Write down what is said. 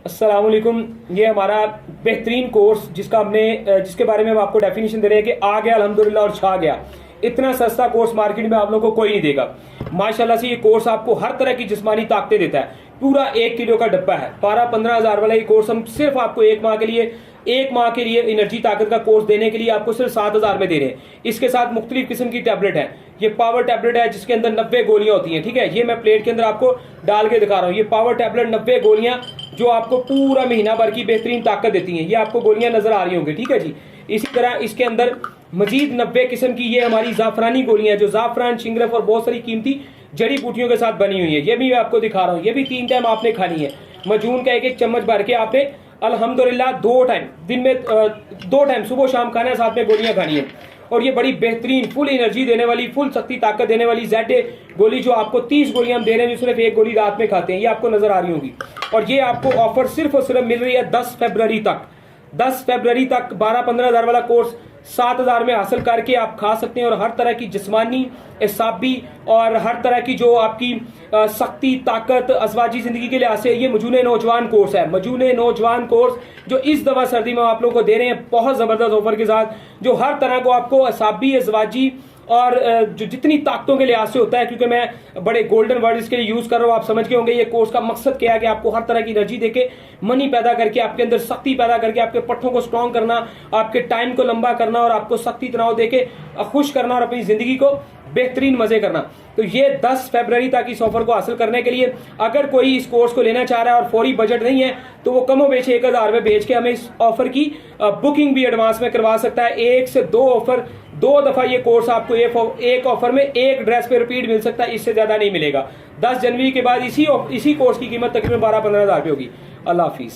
अस्सलाम वालेकुम। ये हमारा बेहतरीन कोर्स जिसके बारे में हम आपको डेफिनेशन दे रहे हैं कि आ गया अल्हम्दुलिल्लाह और छा गया। इतना सस्ता कोर्स मार्केट में आप लोगों को कोई नहीं देगा। माशाल्लाह से ये कोर्स आपको हर तरह की जिस्मानी ताकतें देता है। पूरा 1 किलो का डब्बा है। 12-15 हज़ार वाला ये कोर्स हम सिर्फ आपको एक माह के लिए एनर्जी ताकत का कोर्स देने के लिए आपको सिर्फ 7,000 में दे रहे हैं। इसके साथ मुख्तलिफ किस्म की टैबलेट है। ये पावर टैबलेट है जिसके अंदर 90 गोलियां होती हैं। ठीक है, ये मैं प्लेट के अंदर आपको डाल के दिखा रहा हूँ। ये पावर टैबलेट 90 गोलियां जो आपको पूरा महीना भर की बेहतरीन ताकत देती हैं। ये आपको गोलियां नजर आ रही होंगी। ठीक है जी। इसी तरह इसके अंदर मजीद 90 किस्म की ये हमारी जाफरानी गोलियां जो जाफरान, शिंगरफ और बहुत सारी कीमती जड़ी बूटियों के साथ बनी हुई है। ये भी मैं आपको दिखा रहा हूँ। ये भी 3 टाइम आपने खानी है। मजून का एक चम्मच भर के आपने अल्हम्दुलिल्लाह 2 टाइम दिन में 2 टाइम सुबह शाम खाना है, साथ में गोलियां खानी है। और ये बड़ी बेहतरीन फुल एनर्जी देने वाली, फुल शक्ति ताकत देने वाली Z-A गोली जो आपको 30 गोलियां हम दे रहे हैं, जो सिर्फ 1 गोली रात में खाते हैं। ये आपको नजर आ रही होगी। और ये आपको ऑफर सिर्फ और सिर्फ मिल रही है 10 फरवरी तक। 10 फरवरी तक 12-15 हज़ार वाला कोर्स 7,000 में हासिल करके आप खा सकते हैं। और हर तरह की जिस्मानी, एसाबी और हर तरह की जो आपकी शक्ति, ताकत, अज़वाजी जिंदगी के लिहाज से ये मजूने नौजवान कोर्स है। मजूने नौजवान कोर्स जो इस दफा सर्दी में आप लोगों को दे रहे हैं बहुत जबरदस्त ऑफर के साथ, जो हर तरह को आपको असाबी, अज़वाजी और जो जितनी ताकतों के लिहाज से होता है। क्योंकि मैं बड़े गोल्डन वर्ड इसके लिए यूज कर रहा हूँ, आप समझ गए होंगे। ये कोर्स का मकसद क्या है कि आपको हर तरह की एनर्जी देके, मनी पैदा करके, आपके अंदर शक्ति पैदा करके, आपके पट्टों को स्ट्रॉन्ग करना, आपके टाइम को लंबा करना और आपको शक्ति तनाव देके खुश करना और अपनी जिंदगी को बेहतरीन मजे करना। तो ये 10 फरवरी तक इस ऑफर को हासिल करने के लिए अगर कोई इस कोर्स को लेना चाह रहा है और फौरी बजट नहीं है तो वो कमो बेच 1,000 में बेच के हमें इस ऑफर की बुकिंग भी एडवांस में करवा सकता है। 1 से 2 ऑफर, 2 दफा ये कोर्स आपको एक ऑफर में एक ड्रेस पे रिपीट मिल सकता है, इससे ज्यादा नहीं मिलेगा। 10 जनवरी के बाद इसी कोर्स की कीमत तकरीबन 12-15 हज़ार रुपये होगी। अल्लाह हाफिज।